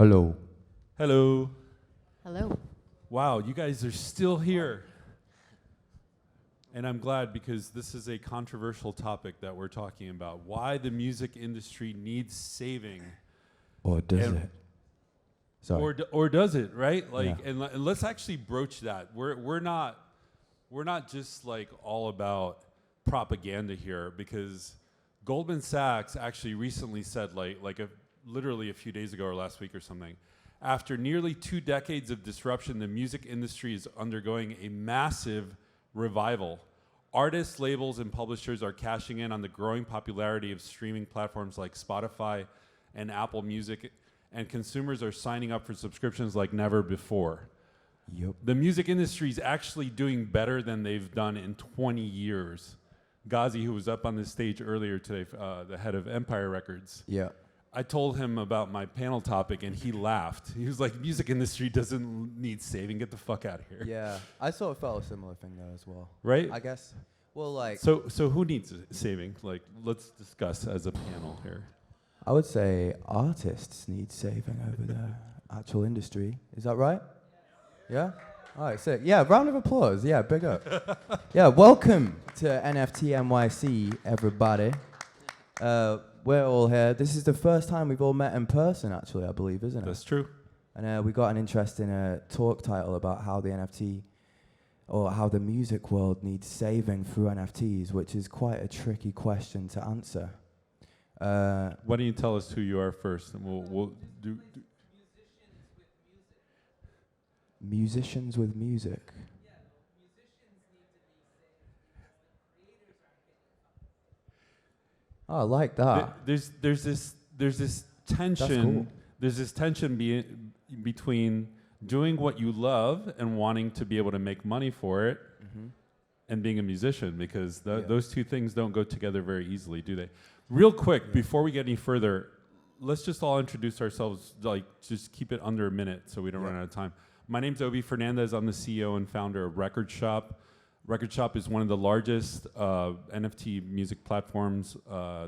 Hello. Hello. Hello. Wow, you guys are still here. And I'm glad because this is a controversial topic that we're talking about. Why the music industry needs saving. Or does it? Sorry. Or does it, right? Like, Yeah. and let's actually broach that. We're not just like all about propaganda here, because Goldman Sachs actually recently said, literally a few days ago or last week or something, after nearly 2 decades of disruption, the music industry is undergoing a massive revival. Artists, labels, and publishers are cashing in on the growing popularity of streaming platforms like Spotify and Apple Music, and consumers are signing up for subscriptions like never before. Yep. The music industry is actually doing better than they've done in 20 years. Ghazi, who was up on this stage earlier today, the head of Empire Records, Yeah. I told him about my panel topic and he laughed. He was like, music industry doesn't need saving, get the fuck out of here. Yeah. I sort of felt a similar thing though as well. Right? I guess. Well, like. So who needs saving? Like, let's discuss as a panel here. I would say artists need saving over the actual industry. Is that right? Yeah? All right, sick. Yeah, round of applause. Yeah, big up. Yeah, welcome to NFT.NYC, everybody. We're all here. This is the first time we've all met in person, actually, I believe, isn't it? That's true. And we got an interesting talk title about how the NFT, or how the music world needs saving through NFTs, which is quite a tricky question to answer. Why don't you tell us who you are first, and we'll do Musicians with music. Yeah, musicians need to be saved because the creators aren't getting Oh, I like that. There's this tension. cool. There's this tension between doing what you love and wanting to be able to make money for it, and being a musician, because those two things don't go together very easily, do they? Real quick, before we get any further, let's just all introduce ourselves. Like, just keep it under a minute so we don't run out of time. My name's Obie Fernandez. I'm the CEO and founder of Record Shop. Record Shop is one of the largest NFT music platforms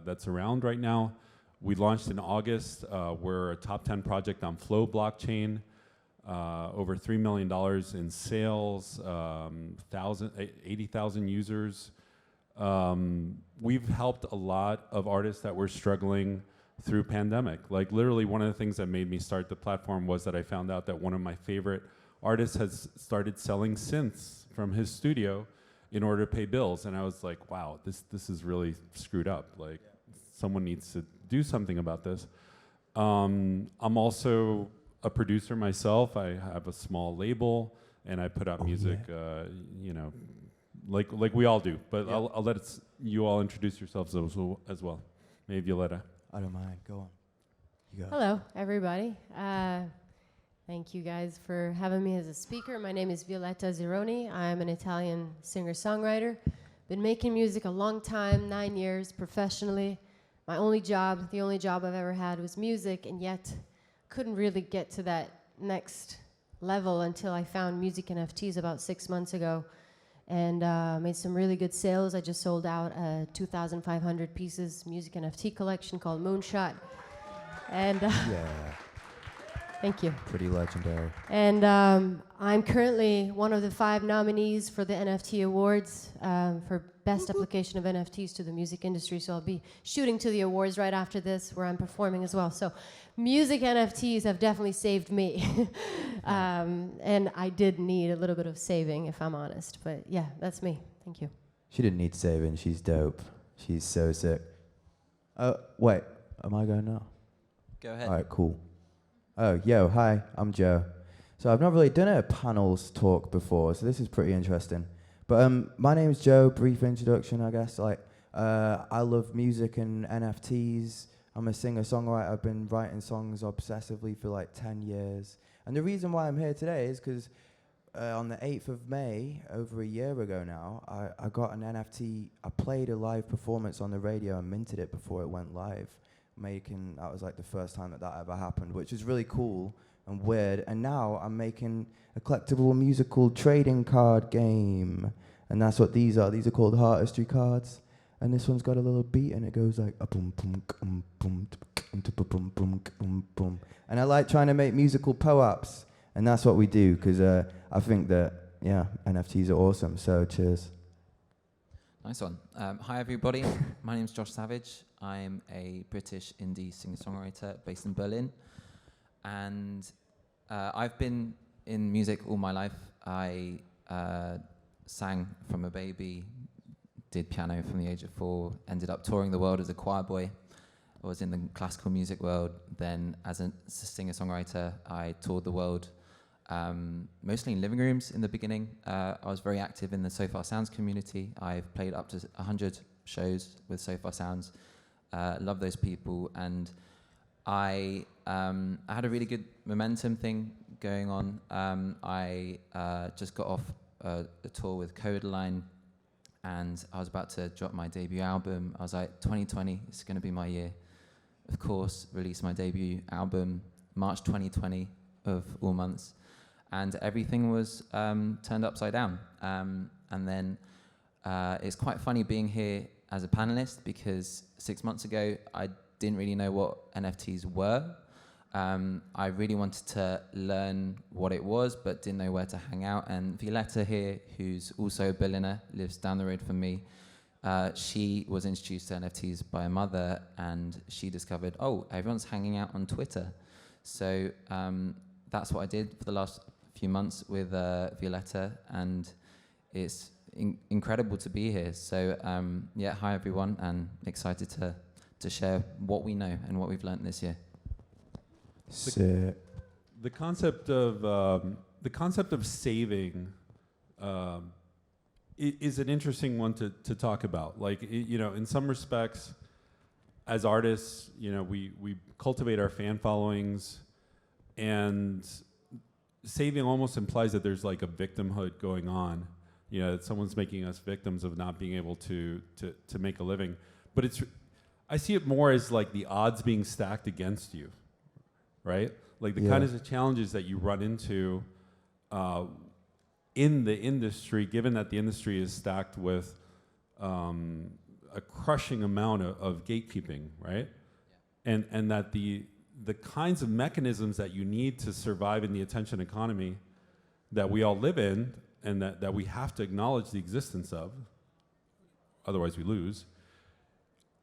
that's around right now. We launched in August. We're a top 10 project on Flow blockchain. Over $3 million in sales, 80,000 users. We've helped a lot of artists that were struggling through pandemic. Like, literally, one of the things that made me start the platform was that I found out that one of my favorite artists has started selling synths from his studio in order to pay bills, and I was like, wow, this is really screwed up. Like, someone needs to do something about this. I'm also a producer myself. I have a small label, and I put out music, like we all do. But I'll let you all introduce yourselves as well. Maybe Violetta. I don't mind. Go on. You go. Hello, everybody. Thank you guys for having me as a speaker. My name is Violetta Zironi. I'm an Italian singer-songwriter. Been making music a long time, 9 years professionally. The only job I've ever had was music, and yet couldn't really get to that next level until I found music NFTs about 6 months ago, and made some really good sales. I just sold out a 2,500 pieces music NFT collection called Moonshot, and thank you. Pretty legendary. And I'm currently one of the 5 nominees for the NFT Awards for Best Application of NFTs to the Music Industry. So I'll be shooting to the awards right after this, where I'm performing as well. So music NFTs have definitely saved me. And I did need a little bit of saving, if I'm honest. But yeah, that's me. Thank you. She didn't need saving. She's dope. She's so sick. Wait. Am I going now? Go ahead. All right, cool. Oh, yo, hi. I'm Joe. So I've not really done a panels talk before, so this is pretty interesting. But my name's Joe. Brief introduction, I guess. I love music and NFTs. I'm a singer-songwriter. I've been writing songs obsessively for like 10 years. And the reason why I'm here today is because on the 8th of May, over a year ago now, I got an NFT. I played a live performance on the radio and minted it before it went live. That was like the first time that ever happened, which is really cool and weird. And now I'm making a collectible musical trading card game. And that's what these are. These are called Heartistry cards. and this one's got a little beat, and it goes like a boom boom boom boom boom boom boom boom. And I like trying to make musical po-ups, and that's what we do, because I think that NFTs are awesome. So cheers. Nice one. Hi, everybody. My name's Josh Savage. I'm a British indie singer-songwriter based in Berlin. And I've been in music all my life. I sang from a baby, did piano from the age of 4, ended up touring the world as a choir boy. I was in the classical music world. Then as a singer-songwriter, I toured the world, mostly in living rooms in the beginning. I was very active in the So Far Sounds community. I've played up to 100 shows with So Far Sounds. Love those people. And I had a really good momentum thing going on. I just got off a tour with Codeline, and I was about to drop my debut album. I was like, 2020 is going to be my year. Of course, released my debut album March 2020 of all months, and everything was turned upside down. And then it's quite funny being here as a panelist, because 6 months ago I didn't really know what NFTs were. I really wanted to learn what it was, but didn't know where to hang out. And Violetta here, who's also a Berliner, lives down the road from me. She was introduced to NFTs by a mother, and she discovered, oh, everyone's hanging out on Twitter. So that's what I did for the last few months with Violetta, and it's incredible to be here. So hi everyone, and excited to share what we know and what we've learned this year. The concept of saving is an interesting one to talk about. Like, in some respects, as artists, we cultivate our fan followings, and saving almost implies that there's like a victimhood going on. That someone's making us victims of not being able to make a living. But I see it more as like the odds being stacked against you, right? Like the kinds of challenges that you run into in the industry, given that the industry is stacked with a crushing amount of gatekeeping, right? Yeah. And that the kinds of mechanisms that you need to survive in the attention economy that we all live in, and that we have to acknowledge the existence of, otherwise we lose,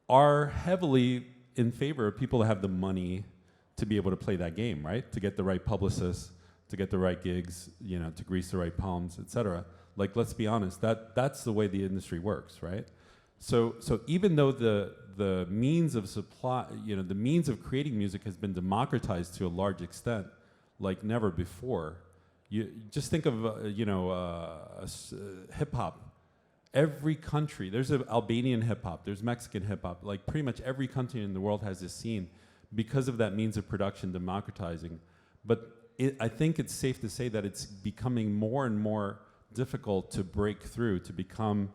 are heavily in favor of people that have the money to be able to play that game, right? To get the right publicists, to get the right gigs, to grease the right palms, etc. Like, let's be honest, that's the way the industry works, right? So even though the means of supply, the means of creating music has been democratized to a large extent, like never before. You just think of hip hop. Every country, there's an Albanian hip hop, there's Mexican hip hop. Like pretty much every country in the world has this scene because of that means of production democratizing. But I think it's safe to say that it's becoming more and more difficult to break through, to become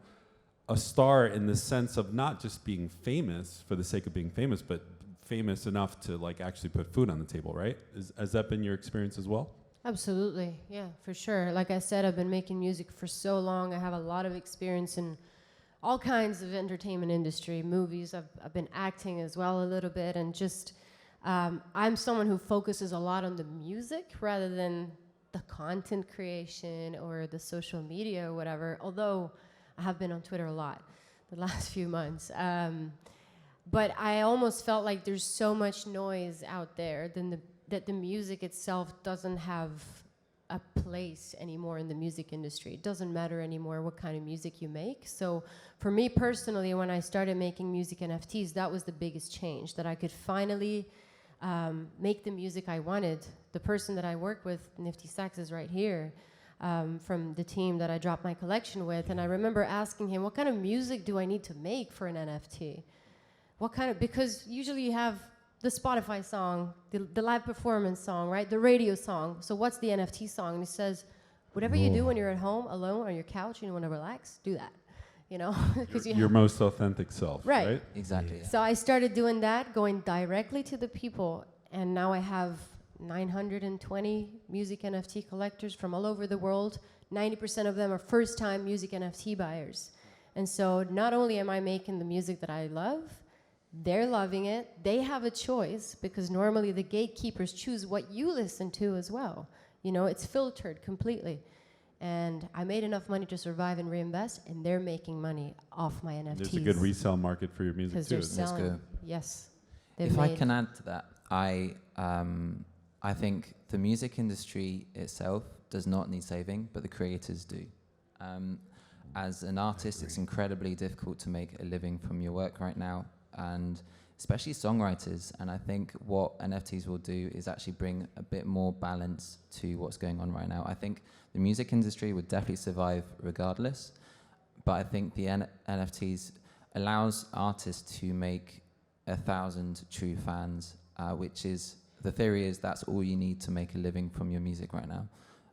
a star in the sense of not just being famous for the sake of being famous, but famous enough to like actually put food on the table, right? Has that been your experience as well? Absolutely, yeah, for sure. Like I said, I've been making music for so long. I have a lot of experience in all kinds of entertainment industry, movies. I've been acting as well a little bit, and just I'm someone who focuses a lot on the music rather than the content creation or the social media or whatever, although I have been on Twitter a lot the last few months. But I almost felt like there's so much noise out there that the music itself doesn't have a place anymore in the music industry. It doesn't matter anymore what kind of music you make. So for me personally, when I started making music NFTs, that was the biggest change, that I could finally make the music I wanted. The person that I work with, Nifty Sax, is right here, from the team that I dropped my collection with. And I remember asking him, what kind of music do I need to make for an NFT? Because usually you have the Spotify song, the live performance song, right? The radio song. So what's the NFT song? And he says, whatever you do when you're at home alone on your couch and you want to relax, do that. Because your most authentic self, right? Exactly. Yeah. So I started doing that, going directly to the people, and now I have 920 music NFT collectors from all over the world. 90% of them are first-time music NFT buyers. And so not only am I making the music that I love, they're loving it. They have a choice, because normally the gatekeepers choose what you listen to as well. You know, it's filtered completely. And I made enough money to survive and reinvest, and they're making money off my NFTs. There's a good resale market for your music because too. they're isn't there? selling. Yes. If I can add to that, I think the music industry itself does not need saving, but the creators do. As an artist, it's incredibly difficult to make a living from your work right now, and especially songwriters. And I think what NFTs will do is actually bring a bit more balance to what's going on right now. I think the music industry would definitely survive regardless, but I think the NFTs allows artists to make 1,000 true fans, which is, the theory is that's all you need to make a living from your music right now.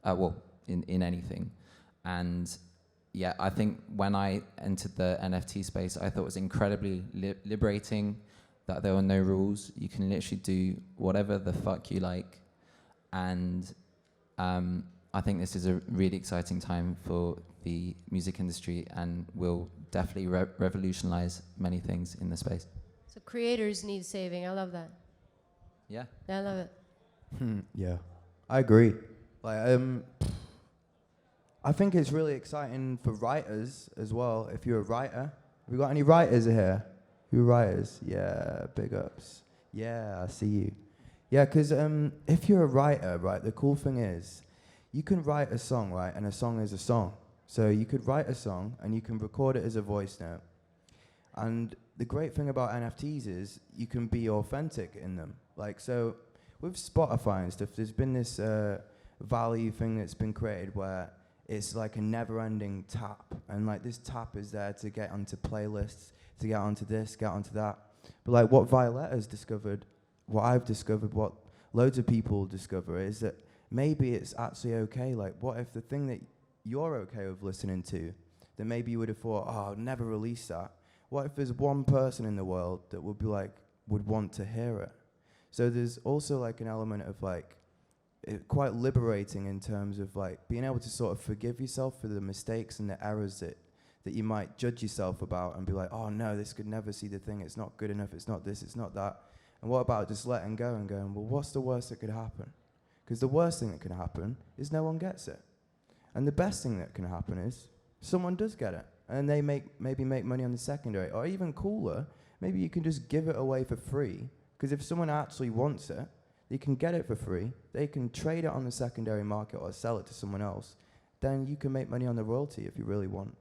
Well, in anything. And yeah, I think when I entered the NFT space, I thought it was incredibly liberating, that there were no rules. You can literally do whatever the fuck you like. And I think this is a really exciting time for the music industry, and will definitely revolutionize many things in the space. So creators need saving. I love that. Yeah. I love it. Yeah, I agree. Like, I think it's really exciting for writers as well. If you're a writer, have we got any writers here? Who writers? Yeah, big ups. Yeah, I see you. Yeah, because if you're a writer, right, the cool thing is you can write a song, right, and a song is a song. So you could write a song and you can record it as a voice note. And the great thing about NFTs is you can be authentic in them. Like, so with Spotify and stuff, there's been this value thing that's been created where it's like a never-ending tap. And like this tap is there to get onto playlists, to get onto this, get onto that. But like what Violetta's discovered, what I've discovered, what loads of people discover is that maybe it's actually okay. Like, what if the thing that you're okay with listening to, that maybe you would have thought, oh, I'll never release that. What if there's one person in the world that would be like, would want to hear it? So there's also like an element of like, quite liberating in terms of like being able to sort of forgive yourself for the mistakes and the errors that you might judge yourself about and be like, oh no, this could never see the thing, it's not good enough, it's not this, it's not that. And what about just letting go and going, well, what's the worst that could happen? Because the worst thing that can happen is no one gets it. And the best thing that can happen is someone does get it. And they maybe make money on the secondary. Or even cooler, maybe you can just give it away for free. Because if someone actually wants it, they can get it for free. They can trade it on the secondary market or sell it to someone else. Then you can make money on the royalty if you really want.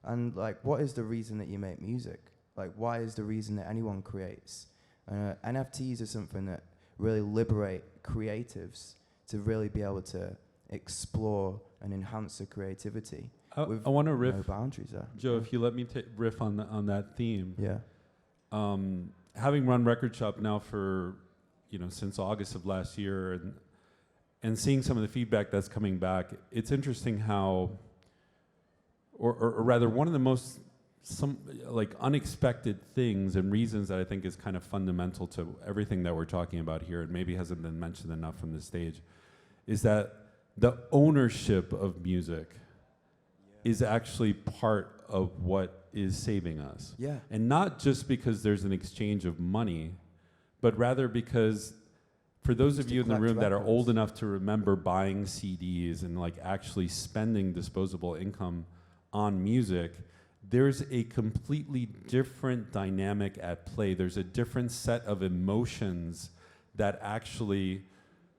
And like, what is the reason that you make music? Like, why is the reason that anyone creates? NFTs are something that really liberate creatives to really be able to explore and enhance their creativity. I want to riff, no boundaries there. Joe, if you let me riff on that theme. Yeah. Having run Record Shop now for, since August of last year, and seeing some of the feedback that's coming back, it's interesting how, or rather, one of the most unexpected things and reasons that I think is kind of fundamental to everything that we're talking about here, and maybe hasn't been mentioned enough from this stage, is that the ownership of music is actually part of what is saving us. Yeah. And not just because there's an exchange of money, but rather because for those of you in the room that are old enough to remember buying CDs and like actually spending disposable income on music, there's a completely different dynamic at play. There's a different set of emotions that actually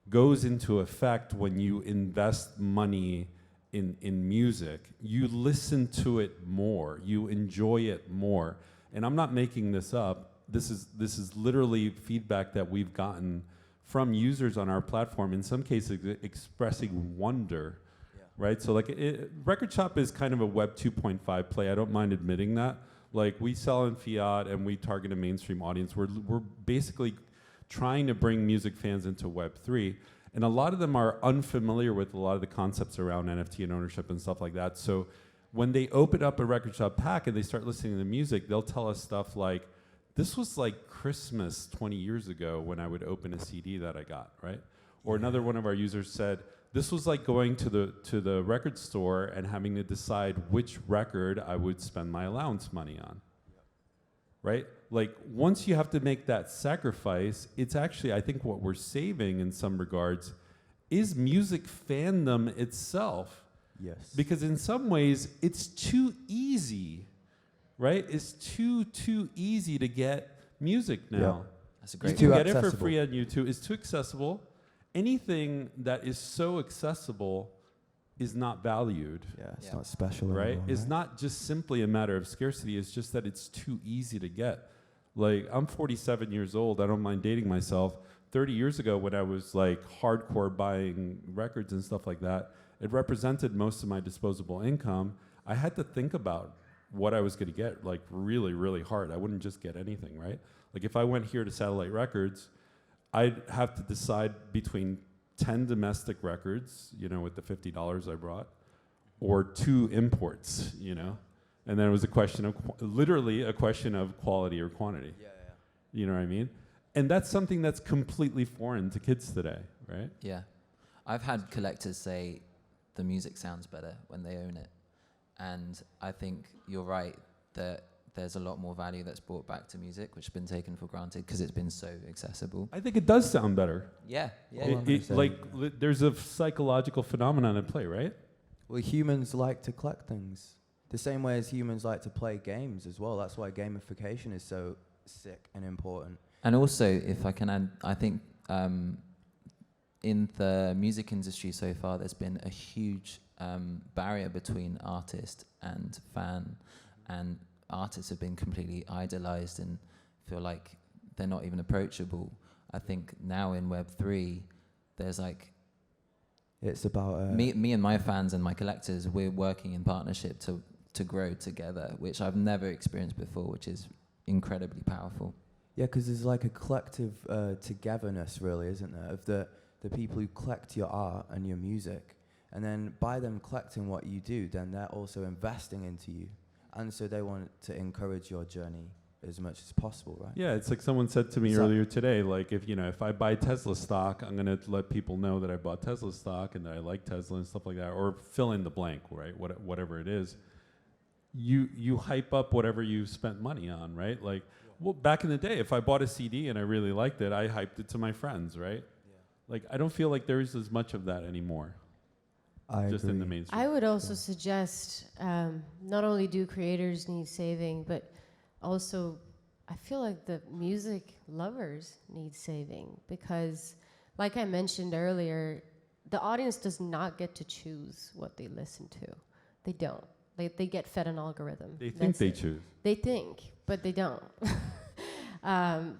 goes into effect when you invest money in music. You listen to it more, you enjoy it more. And I'm not making this up. This is literally feedback that we've gotten from users on our platform, in some cases expressing wonder, right? So like Record Shop is kind of a Web 2.5 play. I don't mind admitting that. Like, we sell in fiat and we target a mainstream audience. We're basically trying to bring music fans into Web 3. And a lot of them are unfamiliar with a lot of the concepts around NFT and ownership and stuff like that. So when they open up a Record Shop pack and they start listening to the music, they'll tell us stuff like, this was like Christmas 20 years ago when I would open a CD that I got, right? Or another one of our users said, this was like going to the record store and having to decide which record I would spend my allowance money on, right? Like once you have to make that sacrifice, it's actually, I think what we're saving in some regards is music fandom itself. Yes. Because in some ways, it's too easy, right? It's too easy to get music now. Yeah. That's a You great can point. get it for accessible. free on YouTube. It's too accessible. Anything that is so accessible is not valued, Yeah, it's Yeah. not special right? anymore, It's not just simply a matter of scarcity. It's just that it's too easy to get. Like, I'm 47 years old. I don't mind dating myself. 30 years ago, when I was like hardcore buying records and stuff like that, it represented most of my disposable income. I had to think about what I was going to get, like really, really hard. I wouldn't just get anything, right? Like if I went here to Satellite Records, I'd have to decide between 10 domestic records, you know, with the $50 I brought, or 2 imports, you know? And then it was a question of, literally a question of quality or quantity. Yeah, yeah. You know what I mean? And that's something that's completely foreign to kids today, right? Yeah. I've had collectors say the music sounds better when they own it. And I think you're right that there's a lot more value that's brought back to music, which has been taken for granted because it's been so accessible. I think it does sound better. Yeah, yeah. Well, There's a psychological phenomenon at play, right? Well, humans like to collect things the same way as humans like to play games as well. That's why gamification is so sick and important. And also, if I can add, I think in the music industry so far, there's been a huge barrier between artist and fan, and artists have been completely idolized and feel like they're not even approachable. I think now in Web3, there's like It's about me and my fans and my collectors, we're working in partnership to grow together, which I've never experienced before, which is incredibly powerful. yeah, because there's like a collective togetherness, really, isn't there, of the people who collect your art and your music, and then by them collecting what you do, then they're also investing into you, and so they want to encourage your journey as much as possible, right? Yeah, it's like someone said to me So- earlier today, like if I buy Tesla stock, I'm gonna let people know that I bought Tesla stock and that I like Tesla and stuff like that, or fill in the blank, right? Whatever it is. You hype up whatever you spent money on, right? Like, well, back in the day, if I bought a CD and I really liked it, I hyped it to my friends, right? Like, I don't feel like there is as much of that anymore, I just agree. in the mainstream. I would also suggest not only do creators need saving, but also I feel like the music lovers need saving, because like I mentioned earlier, the audience does not get to choose what they listen to. They don't. They get fed an algorithm. They think That's they it. choose. They think, but they don't.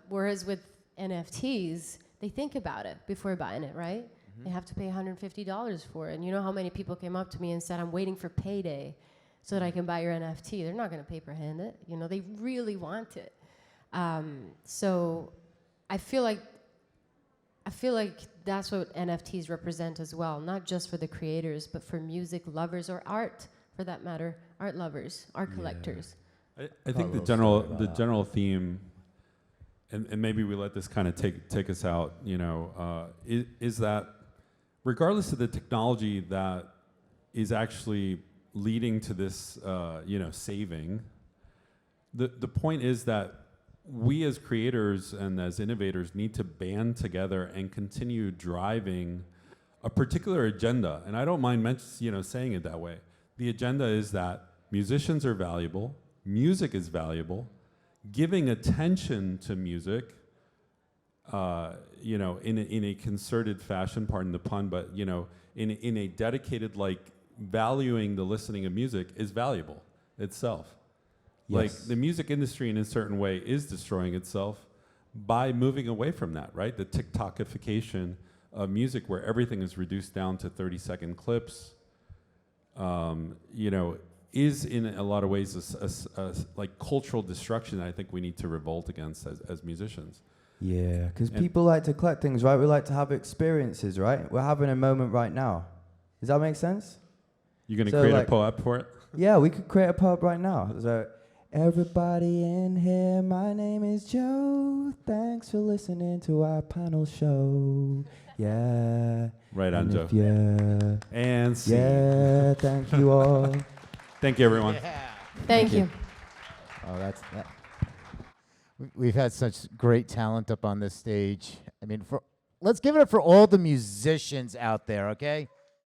Whereas with NFTs, they think about it before buying it, right? They have to pay $150 for it. And you know how many people came up to me and said, I'm waiting for payday so that I can buy your NFT. They're not going to paper hand it. You know, they really want it. So I feel like that's what NFTs represent as well, not just for the creators, but for music lovers, or art, for that matter, art lovers, art collectors. I think a little story about that. general theme, and maybe we let this kind of take us out, you know, is that regardless of the technology that is actually leading to this, you know, saving, the point is that we as creators and as innovators need to band together and continue driving a particular agenda. And I don't mind saying it that way. The agenda is that musicians are valuable, music is valuable, giving attention to music, you know, in a concerted fashion, pardon the pun, but, you know, in a dedicated, like, valuing the listening of music is valuable itself. Like, Yes. the music industry in a certain way is destroying itself by moving away from that, right? The TikTokification of music, where everything is reduced down to 30-second clips, you know, is in a lot of ways a like cultural destruction that I think we need to revolt against as musicians. Yeah, because And- people like to collect things, right? We like to have experiences, right? We're having a moment right now. Does that make sense? You're going to So, create like- a POAP for it? Yeah, we could create a pub right now. So Everybody in here, my name is Joe. Thanks for listening to our panel show. Yeah. Right on, And Joe. if you- And see. yeah, thank you all. Thank you, everyone. Thank you. Oh, that's that. We've had such great talent up on this stage. I mean, let's give it up for all the musicians out there, okay?